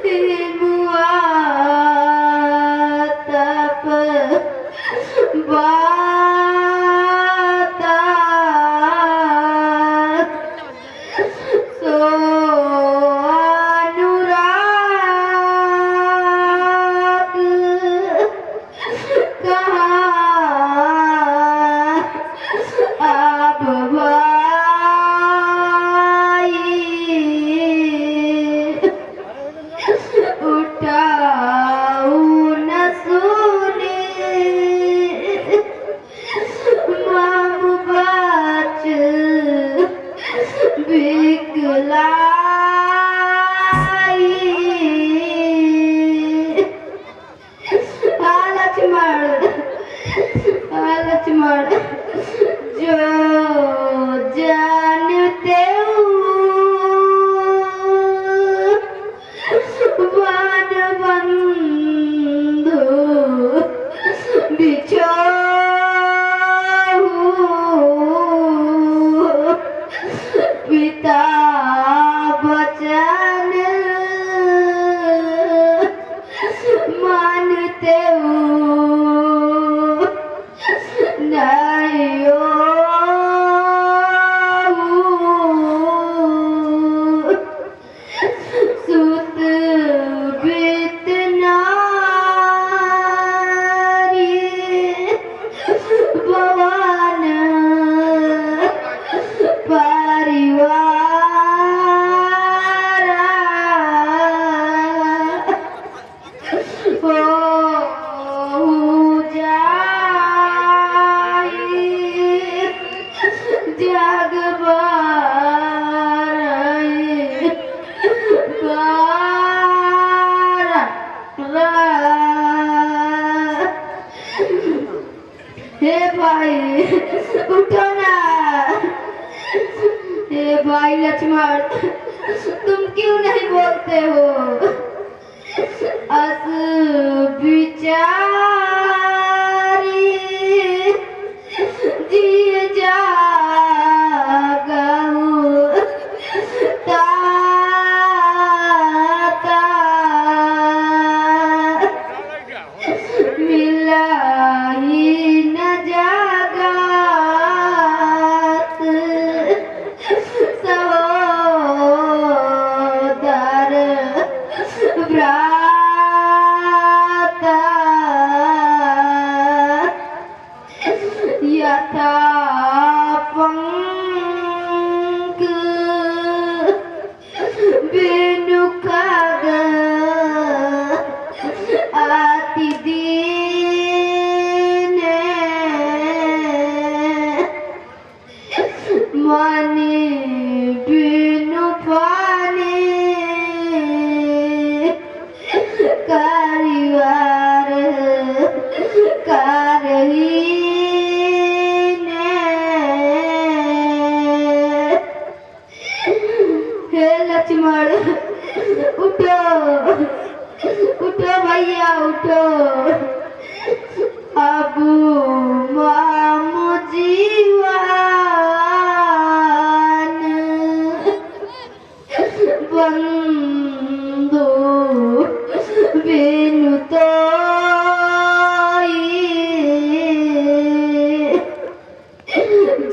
हिमुआ तप बाता। सो अनुराग कहाँ अब भाई। उठाऊ न सुने मम बच बिकलाई। लक्ष्मण जो जानते वन बंधु बिछोहु। पिता वचन मानते नहीं सुत बित नारी भवन परिवार हो जाई जग बारई लक्ष्मण, तुम क्यों नहीं बोलते हो? अस बिचारी जी जागहु ताता मिला ही न जागत सहोदर भ्राता यथा पंख बिनु खग आति दीन मनि बिनु पानी कारिवार कारहीन। हे लक्ष्मण, उठो उठो भैया उठो। अब मामू जीवन बंधु बिनु तो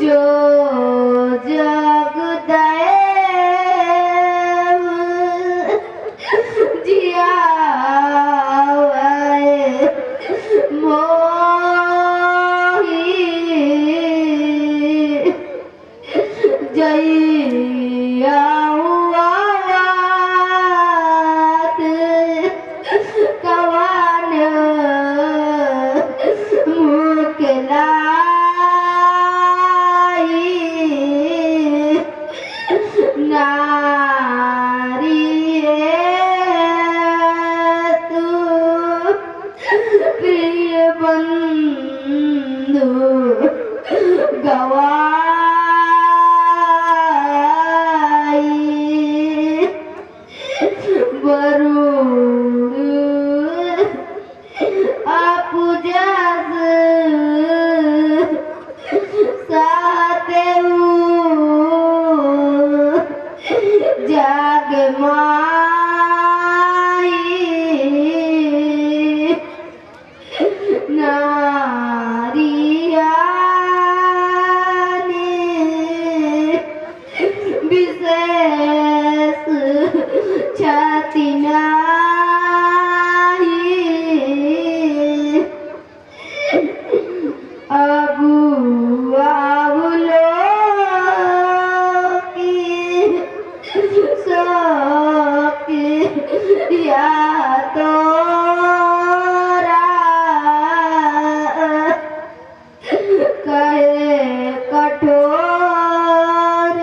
जो जग दैव जियावै मोहि जइया हुआत कवन मुकलाई नारी तू प्रिय बंधु गवाई वरुण आपु जस सातेऊ जाग माई नारियाने विशेष छाती नाही अबू आवलो की सके या तोरा कहे कठोर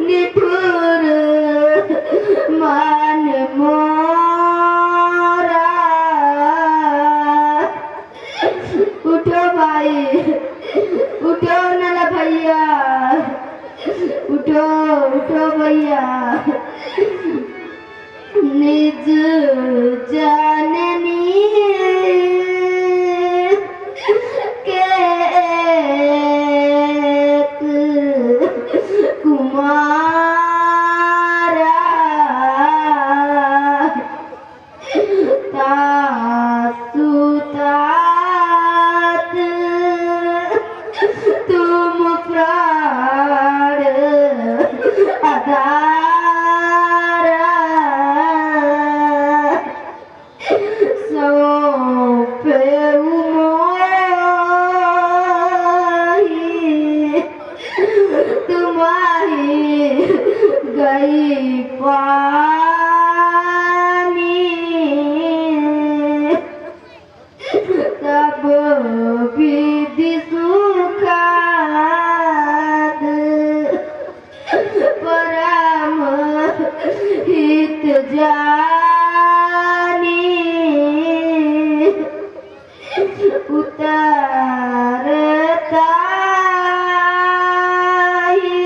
निठुर मान मोरा। उठो भाई उठो नला भैया उठो उठो भैया। निज जननी के कुमारा तासुतात तुम प्राण आधारा सौंपे मोहि तुम्हारी गई पानी तब विधि सुखाद परम हित जानी उतारता ही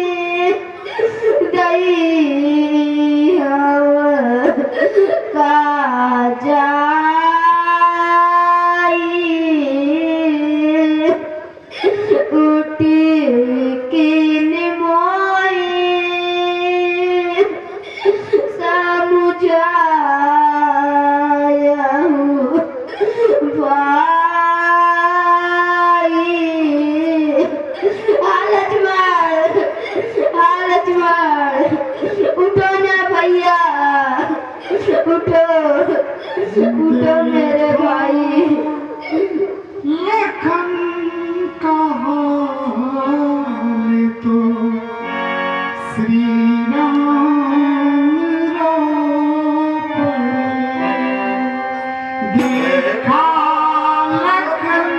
लक्ष्मण, उठो ना भैया, उठो, उठो मेरे भाई। लखन कहानी तो श्री राम देखा लखन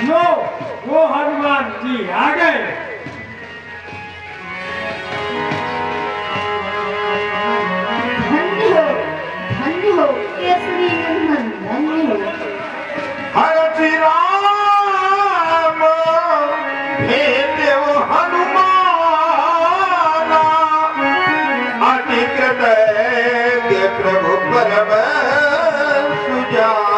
लो वो हनुमान जी आ गए। धन्य हो केसरी नंदन, धन्य हो। हरति राम भेदेव हनुमाना अधिकृत के प्रभु परम सुजाना।